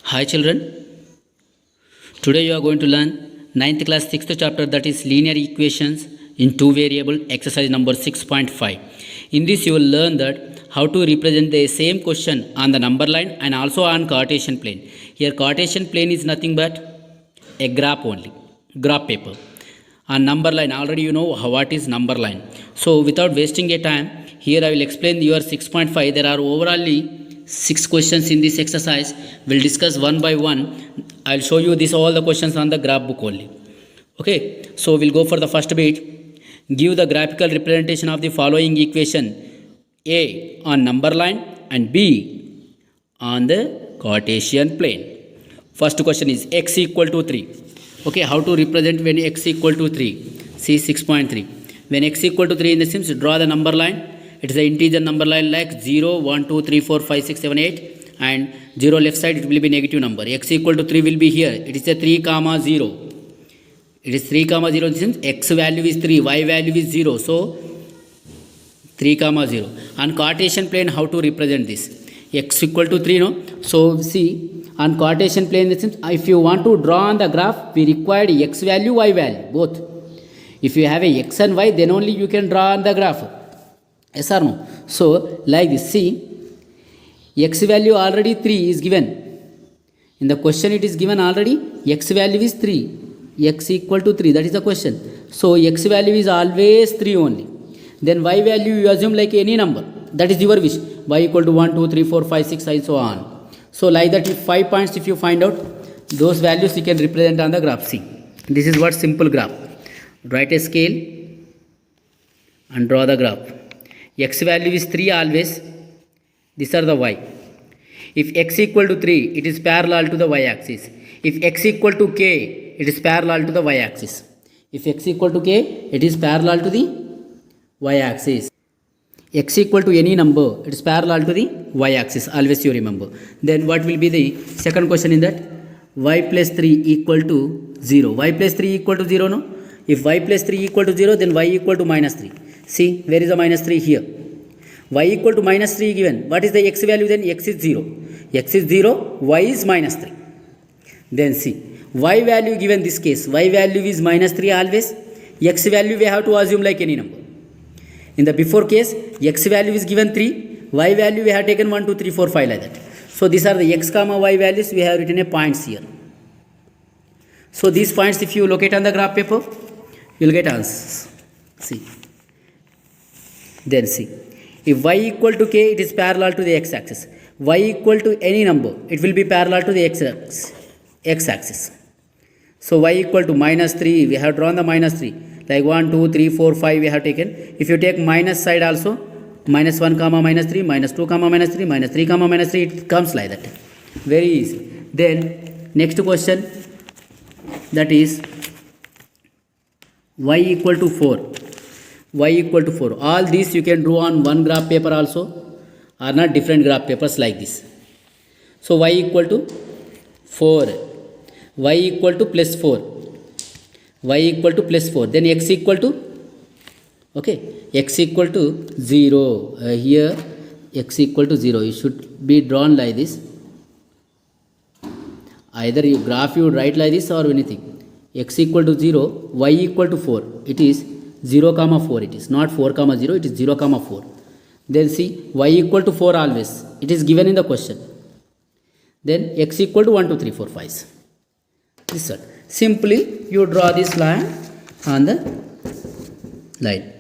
Hi children, today you are going to learn 9th class 6th chapter, that is linear equations in two variable, exercise number 6.5. In this you will learn that how to represent the same question on the number line and also on Cartesian plane. Here Cartesian plane is nothing but a graph only, graph paper. On number line already you know what is number line. So without wasting a time, here I will explain your 6.5. There are overall 6 questions in this exercise. We'll discuss one by one. I'll show you this all the questions on the graph book only. Okay, so we'll go for the first bit. Give the graphical representation of the following equation: A on number line and B on the Cartesian plane. First question is x equal to 3. Okay, how to represent when x equal to 3? See 6.3. When x equal to 3 in the sense, draw the number line. It is an integer number line like 0, 1, 2, 3, 4, 5, 6, 7, 8, and 0 left side it will be negative number. X equal to 3 will be here. It is a 3 comma 0. It is 3 comma 0 in the sense x value is 3, y value is 0. So 3 comma 0. On Cartesian plane, how to represent this? X equal to 3, no? So see, on Cartesian plane, in the sense, if you want to draw on the graph, we require x value, y value, both. If you have a x and y, then only you can draw on the graph. Yes or no? So like this, see, x value already 3 is given. In the question it is given already, x value is 3. X equal to 3, that is the question. So x value is always 3 only. Then y value you assume like any number. That is your wish. Y equal to 1, 2, 3, 4, 5, 6 and so on. So like that, if 5 points if you find out, those values you can represent on the graph. See, this is what simple graph. Write a scale and draw the graph. X value is 3 always. These are the y. If x equal to 3, it is parallel to the y axis. If x equal to k, it is parallel to the y axis. If x equal to k, it is parallel to the y axis. X equal to any number, it is parallel to the y axis. Always you remember. Then what will be the second question in that? Y plus 3 equal to 0. Y plus 3 equal to 0, no? If y plus 3 equal to 0, then y equal to minus 3. See, where is the minus 3 here? Y equal to minus 3 given. What is the x value then? X is 0. X is 0, y is minus 3. Then see, y value given this case. Y value is minus 3 always. X value we have to assume like any number. In the before case, x value is given 3. Y value we have taken 1, 2, 3, 4, 5 like that. So these are the x comma y values. We have written a points here. So these points if you locate on the graph paper, you will get answers. See. Then see, if y equal to k, it is parallel to the x-axis. Y equal to any number, it will be parallel to the x-axis. So y equal to minus 3, we have drawn the minus 3. Like 1, 2, 3, 4, 5 we have taken. If you take minus side also, minus 1 comma minus 3, minus 2 comma minus 3, minus 3 comma minus 3, it comes like that. Very easy. Then next question, that is y equal to 4. Y equal to 4. All these you can draw on one graph paper also, or not different graph papers like this. So y equal to 4. Y equal to plus 4. Y equal to plus 4. Then x equal to, okay, x equal to 0. Here x equal to 0. It should be drawn like this. Either you graph you write like this or anything. X equal to 0, y equal to 4. It is 0 comma 4, it is not 4 comma 0, it is 0 comma 4. Then see, y equal to 4 always, it is given in the question. Then x equal to 1, 2, 3, 4, 5. This one. Simply you draw this line on the line.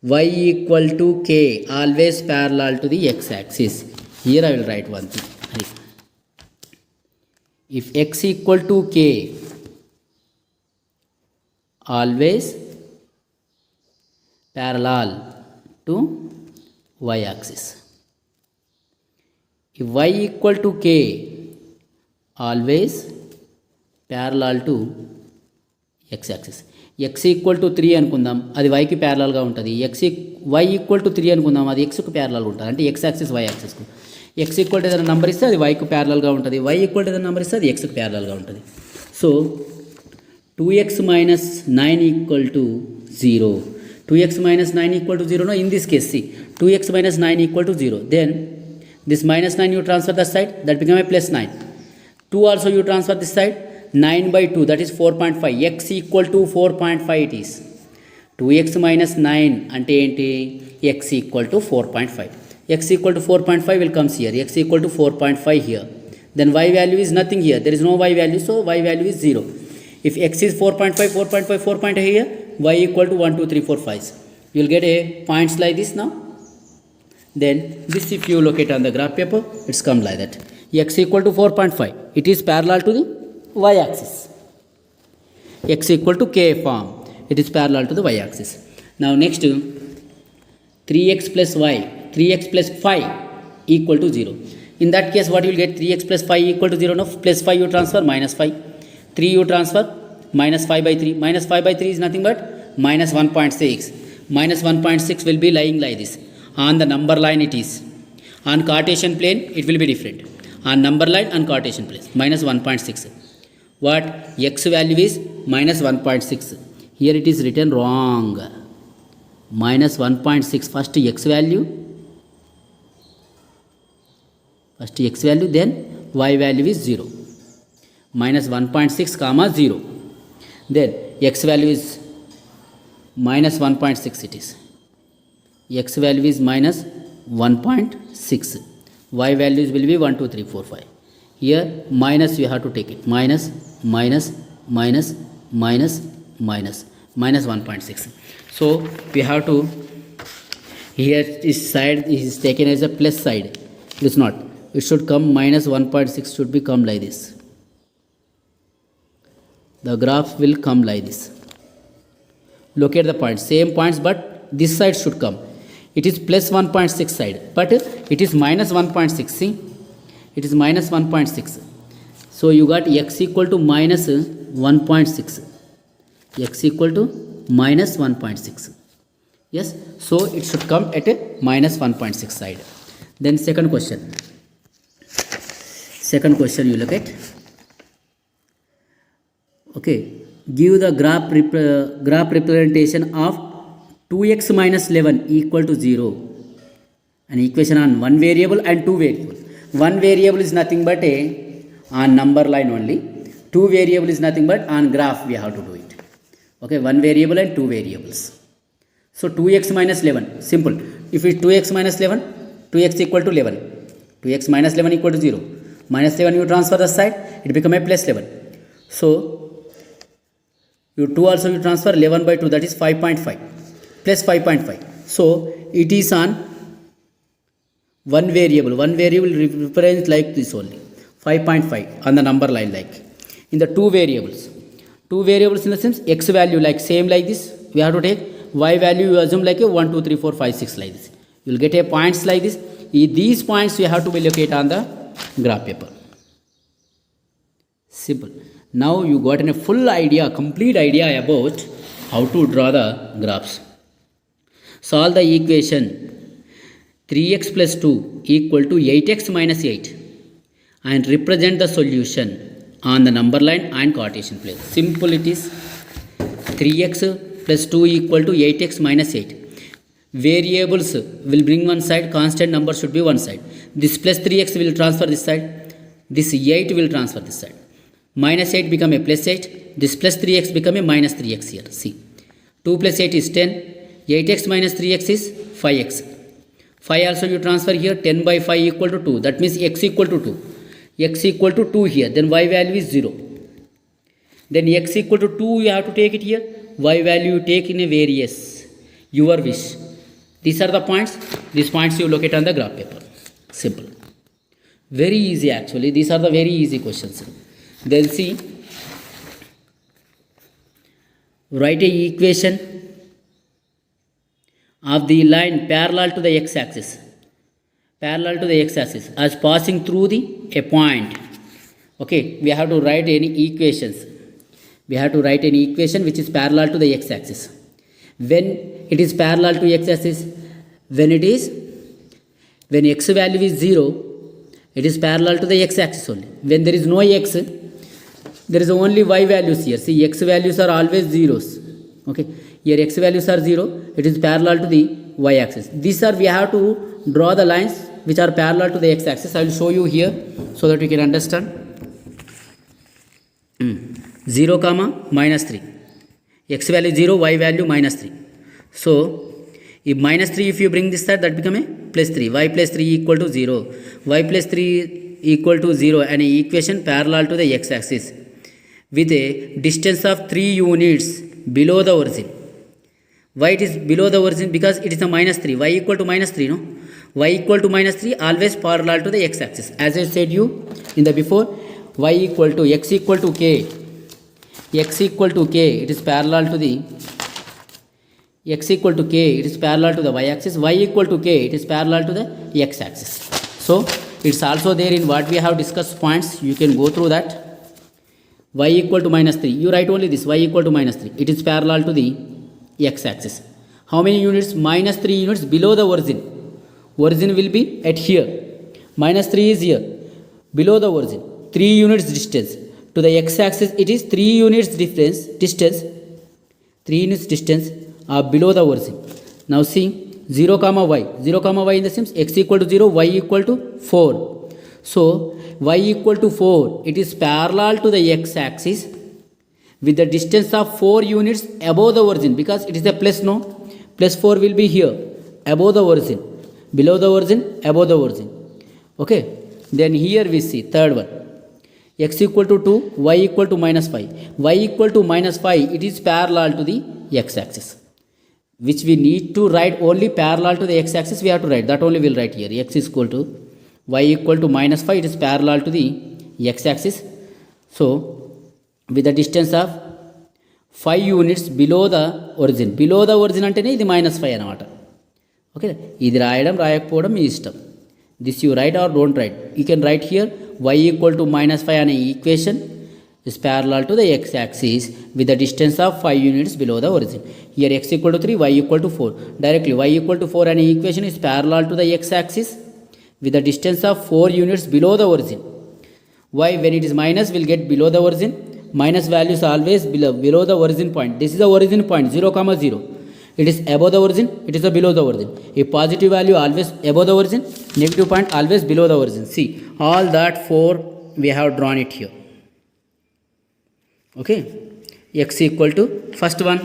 Y equal to k, always parallel to the x axis. Here I will write one thing. If x equal to k, always parallel to y axis. If y equal to k, always parallel to x axis. X equal to 3 అనుకుందాం, అది y కి parallel గా ఉంటుంది. y equal to 3 అనుకుందాం, అది x కు parallel ఉంటుంది. అంటే x axis y axis కు. x equal to ఏదైనా నంబర్ ఇస్తే అది y కు parallel గా ఉంటుంది. y equal to ఏదైనా నంబర్ ఇస్తే అది x కు parallel గా ఉంటుంది. So 2x minus 9 equal to 0. 2x minus 9 equal to 0. No, in this case, see, 2x minus 9 equal to 0. Then this minus 9 you transfer the side, that become a plus 9. 2 also you transfer this side. 9 by 2, that is 4.5. X equal to 4.5 it is. 2x minus 9 ante enti? X equal to 4.5. X equal to 4.5 will comes here. X equal to 4.5 here. Then y value is nothing here. There is no y value, so y value is 0. If x is 4.5, 4.5, 4.5 here, y equal to 1, 2, 3, 4, 5. You will get a points like this now. Then this if you locate on the graph paper, it's come like that. X equal to 4.5. It is parallel to the y axis. X equal to k form. It is parallel to the y axis. Now next 3x plus y, 3x plus 5 equal to 0. In that case what you will get? 3x plus 5 equal to 0. No, plus 5 you transfer, minus 5. 3 you transfer, minus 5 by 3. Minus 5 by 3 is nothing but minus 1.6. Minus 1.6 will be lying like this. On the number line it is. On Cartesian plane it will be different. On number line and Cartesian plane, minus 1.6. What? X value is minus 1.6. Here it is written wrong. Minus 1.6. First x value. First x value, then y value is 0. Minus 1.6 comma 0. Then x value is minus 1.6 it is. X value is minus 1.6. Y values will be 1, 2, 3, 4, 5. Here minus you have to take it. Minus, minus, minus, minus, minus, minus 1.6. So we have to, here this side is taken as a plus side. It is not. It should come minus 1.6 should become like this. The graph will come like this. Locate the points. Same points, but this side should come. It is plus 1.6 side, but it is minus 1.6. See, it is minus 1.6. So you got x equal to minus 1.6. X equal to minus 1.6. Yes, so it should come at a minus 1.6 side. Then second question. Second question you look at. Okay, give the graph representation of 2x minus 11 equal to 0. An equation on one variable and two variables. One variable is nothing but on number line only. Two variable is nothing but on graph we have to do it. Okay, one variable and two variables. So 2x minus 11, simple. If it is 2x minus 11, 2x equal to 11. 2x minus 11 equal to 0. Minus 11 you transfer the side, it become a plus 11. So you 2 also you transfer 11 by 2, that is 5.5 plus 5.5. So it is on one variable. One variable represents like this only, 5.5 on the number line like. In the two variables in the sense x value like same like this, we have to take y value you assume like a 1, 2, 3, 4, 5, 6 like this. You will get a points like this. These points you have to be located on the graph paper. Simple. Now you got a full idea, complete idea about how to draw the graphs. Solve the equation 3x plus 2 equal to 8x minus 8 and represent the solution on the number line and Cartesian plane. Simple it is. 3x plus 2 equal to 8x minus 8. Variables will bring one side, constant number should be one side. This plus 3x will transfer this side. This 8 will transfer this side. Minus 8 become a plus 8. This plus 3x become a minus 3x here. See. 2 plus 8 is 10. 8x minus 3x is 5x. 5 also you transfer here. 10 by 5 equal to 2. That means x equal to 2. X equal to 2 here. Then y value is 0. Then x equal to 2 you have to take it here. Y value you take in a various. Your wish. These are the points. These points you locate on the graph paper. Simple. Very easy actually. These are the very easy questions. Then see. Write a equation of the line parallel to the x-axis. Parallel to the x-axis as passing through a point. Okay, we have to write any equations. We have to write an equation which is parallel to the x-axis. When it is parallel to x-axis, when x value is 0, it is parallel to the x-axis only. When there is no x, there is only y values here. See, x values are always zeros. Okay, here x values are 0, it is parallel to the y-axis. These are, we have to draw the lines which are parallel to the x-axis. I will show you here so that you can understand. 0 comma minus 3. X value 0, y value minus 3. So if minus 3, if you bring this side, that become a plus 3. Y plus 3 equal to 0. Y plus 3 equal to 0, an equation parallel to the x axis with a distance of 3 units below the origin. Why it is below the origin? Because it is a minus 3. Y equal to minus 3, no? Y equal to minus 3 always parallel to the x axis. As I said you in the before, y equal to x equal to k. X equal to k, it is parallel to the x equal to k, it is parallel to the y axis. Y equal to k, it is parallel to the x axis. So it's also there in what we have discussed points. You can go through that. Y equal to minus 3. You write only this, y equal to minus 3. It is parallel to the x axis. How many units? Minus 3 units below the origin. Origin will be at here. Minus 3 is here. Below the origin. 3 units distance. To the x axis it is 3 units distance. 3 units distance are below the origin. Now see 0 comma y. 0 comma y in the sense x equal to 0, y equal to 4. So y equal to 4. It is parallel to the x axis with the distance of 4 units above the origin, because it is a plus, no? Plus 4 will be here, above the origin. Below the origin, above the origin. Okay. Then here we see third one. X equal to 2, y equal to minus 5. Y equal to minus 5, it is parallel to the x axis. Which we need to write only parallel to the x axis, we have to write. That only we will write here. X is equal to, y equal to minus 5, it is parallel to the x axis. So with the distance of 5 units below the origin. Below the origin antene ఇది minus 5 అనమాట. Okay, ఇది రాయడం రాయకపోవడం మీ ఇష్టం. This you write or don't write. You can write here y equal to minus 5 అనే equation is parallel to the x axis with the distance of 5 units below the origin. Here x equal to 3, y equal to 4. Directly y equal to 4 అనే equation is parallel to the x axis with the distance of 4 units below the origin. Y when it is minus will get below the origin. Minus values always below the origin point. This is the origin point 0 comma 0. It is above the origin, it is below the origin. A positive value always above the origin, negative point always below the origin. See, all that 4 we have drawn it here. Okay, x equal to first one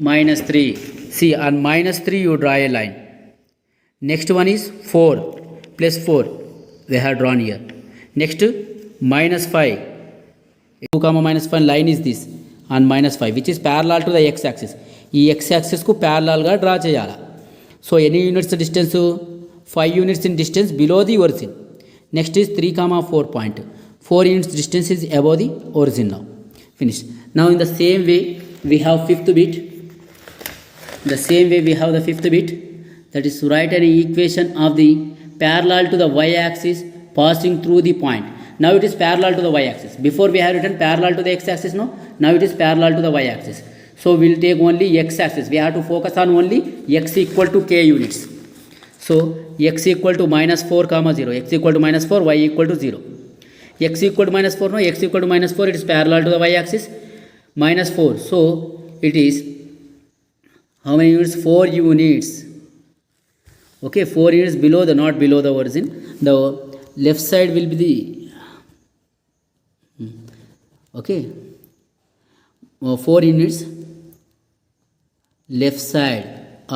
minus 3. See, on minus 3 you draw a line. Next one is 4 plus 4 we have drawn here. Next minus 5. 2 comma minus 5 line is this on minus 5, which is parallel to the x axis. ఈ x axis కు parallel గా draw చేయాలి. So ఎన్ని units distance? 5 units in distance below the origin. Next is 3 comma 4 point. 4 units distance is above the origin now. Finished. Now in the same way we have fifth bit. The same way we have the fifth bit, that is to write an equation of the parallel to the y axis passing through the point. Now it is parallel to the y axis. Before we have written parallel to the x axis, no? Now it is parallel to the y axis. So we will take only x axis. We have to focus on only x equal to k units. So x equal to minus 4 comma 0. X equal to minus 4, y equal to 0. X equal to minus 4, no? X equal to minus 4, it is parallel to the y axis. Minus 4. So it is how many units? 4 units. Okay, 4 units below the, not below the origin. The left side will be the, okay, 4 units left side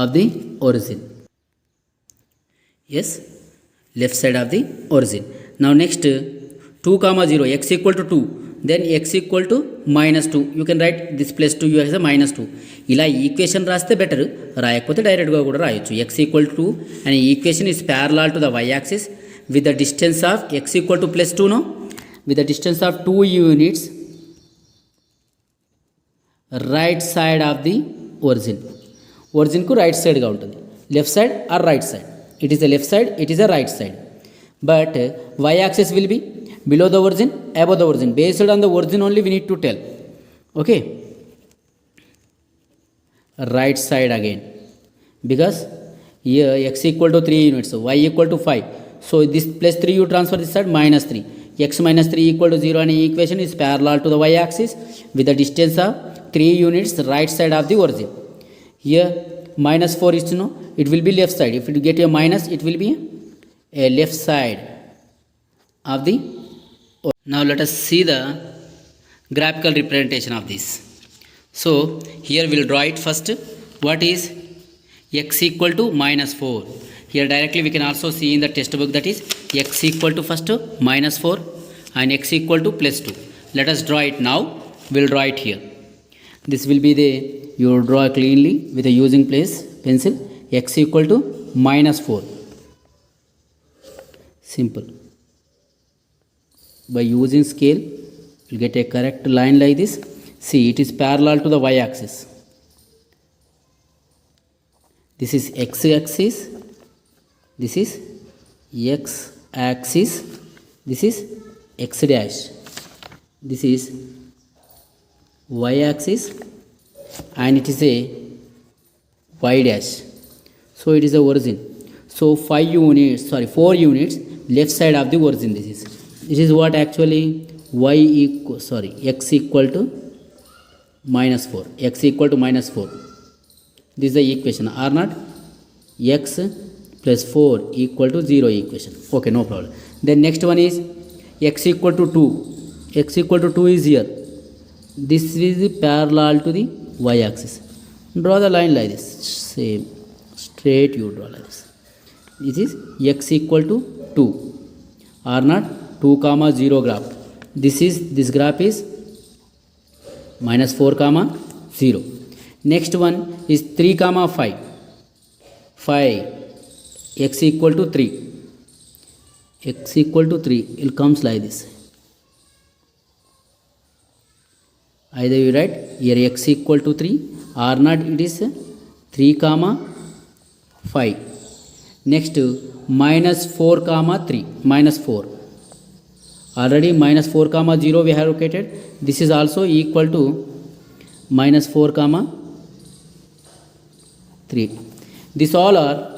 of the origin. Yes, left side of the origin. Now next 2 comma 0, x equal to 2, then x equal to minus 2. You can write this plus 2 as a minus 2. ఇలా equation రాస్తే better, రాయకపోతే డైరెక్ట్గా కూడా రాయొచ్చు. x equal to 2 and equation is parallel to the y axis with the distance of x equal to plus 2, no? With the distance of 2 units right side of the origin. Origin ku right side ga untundi. Left side or right side. It is a left side, it is a right side. But y axis will be below the origin, above the origin. Based on the origin only we need to tell. Okay. Right side again. Because here x equal to 3 units, so y equal to 5. So this plus 3 you transfer this side, minus 3. X minus 3 equal to 0 and equation is parallel to the y axis with the distance of 3 units right side of the origin. Here minus 4 is to know, it will be left side. If you get a minus, it will be a left side of the origin. Here minus 4 is to know, it will be left side. If you get a minus, it will be a left side of the origin. Here minus 4 is to know, it will be left side. If you get a minus, it will be a left side of the origin. Here minus 4 is to know, it will be left side. If you get a minus, it will be a left side of the Now let us see the graphical representation of this. So here we will draw it first. What is x equal to minus 4? Here directly we can also see in the textbook, that is x equal to first minus 4 and x equal to plus 2. Let us draw it now. We will draw it here. This will be the, you will draw cleanly with a using place pencil. X equal to minus 4. Simple. By using scale, you will get a correct line like this. See, it is parallel to the y-axis. This is x-axis. This is x-axis. This is x dash. This is y-axis, and it is a y dash. So it is the origin. So 4 units left side of the origin. This is what actually x equal to minus 4. X equal to minus 4. This is the equation. R naught x plus 4 equal to 0 equation. Okay, no problem. Then next one is x equal to 2. X equal to 2 is here. This is parallel to the y-axis. Draw the line like this. Same. Straight you draw like this. This is x equal to 2. R naught 2 comma 0 graph. This graph is minus 4 comma 0. Next one is 3 comma 5. 5 x equal to 3. X equal to 3. It comes like this. Either you write here x equal to 3. R naught it is 3 comma 5. Next minus 4 comma 3. Minus 4. Already minus 4 comma 0 we have located. This is also equal to minus 4 comma 3. These all are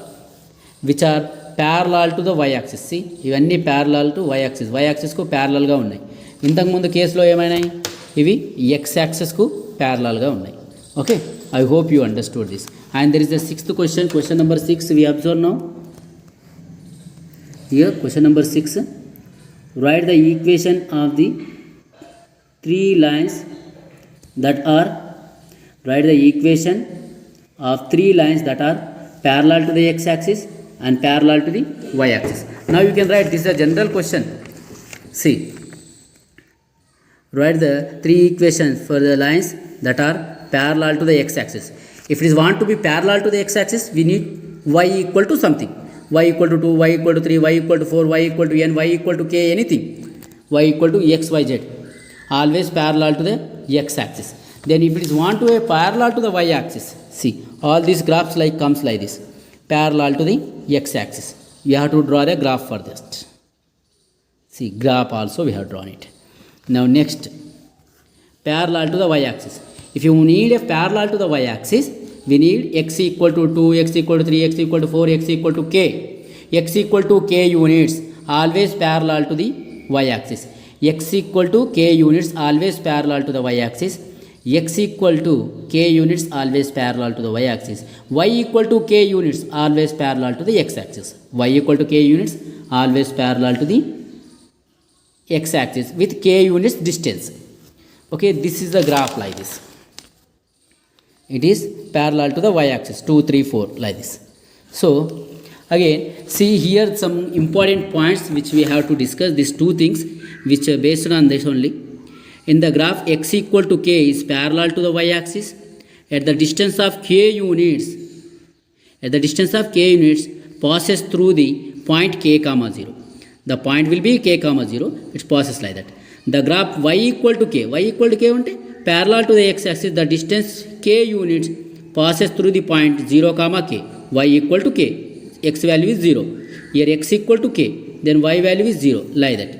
which are parallel to the y-axis. See, ఇవన్నీ parallel to y-axis. Y-axis కు parallel గా ఉన్నాయి. ఇంతకు ముందు కేసులో ఏమైనాయి? ఇవి x-axis కు parallel గా ఉన్నాయి. Okay, I hope you understood this. And there is the sixth question. Question number 6 we observe now. Here question number 6. Write the equation of the three lines that are parallel to the x-axis and parallel to the y-axis. Now you can write, this is a general question. See, write the three equations for the lines that are parallel to the x-axis. If it is want to be parallel to the x-axis, we need y equal to something. Y equal to 2, y equal to 3, y equal to 4, y equal to n, y equal to k, anything. Y equal to x, y, z. Always parallel to the x-axis. Then if it is want to be parallel to the y-axis, see, all these graphs comes like this. Parallel to the x-axis. We have to draw the graph for this. See, graph also we have drawn it. Now next, parallel to the y-axis. If you need a parallel to the y-axis, we need x equal to 2, x equal to 3, x equal to 4, x equal to k. X equal to k units always parallel to the y-axis. X equal to k units always parallel to the y-axis. X equal to k units always parallel to the y-axis. Y equal to k units always parallel to the x-axis. Y equal to k units always parallel to the x-axis with k units distance. Okay, this is the graph like this. It is parallel to the y-axis, 2, 3, 4 like this. So again, see here some important points which we have to discuss. These two things which are based on this only. In the graph, x equal to k is parallel to the y-axis. At the distance of k units, passes through the point k comma 0. The point will be k comma 0. It passes like that. The graph y equal to k unte parallel to the x-axis. The distance k units passes through the point 0 comma k. Y equal to k. X value is 0. Here x equal to k. Then y value is 0 like that.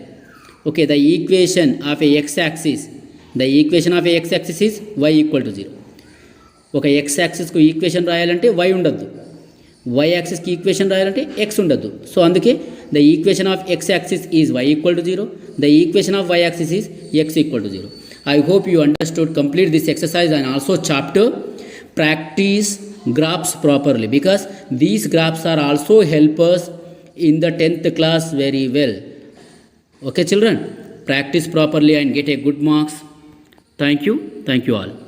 Okay, the equation of a x-axis is y equal to 0. Okay, x-axis కు equation రాయాలంటే y ఉండద్దు, y-axis కి equation రాయాలంటే x ఉండద్దు. So అందుకే the equation of x-axis is y equal to 0. The equation of y-axis is x equal to 0. I hope you understood. Complete this exercise and also chapter. Practice graphs properly, because these graphs are also help us in the 10th class very well. Okay children, practice properly and get a good marks. Thank you all.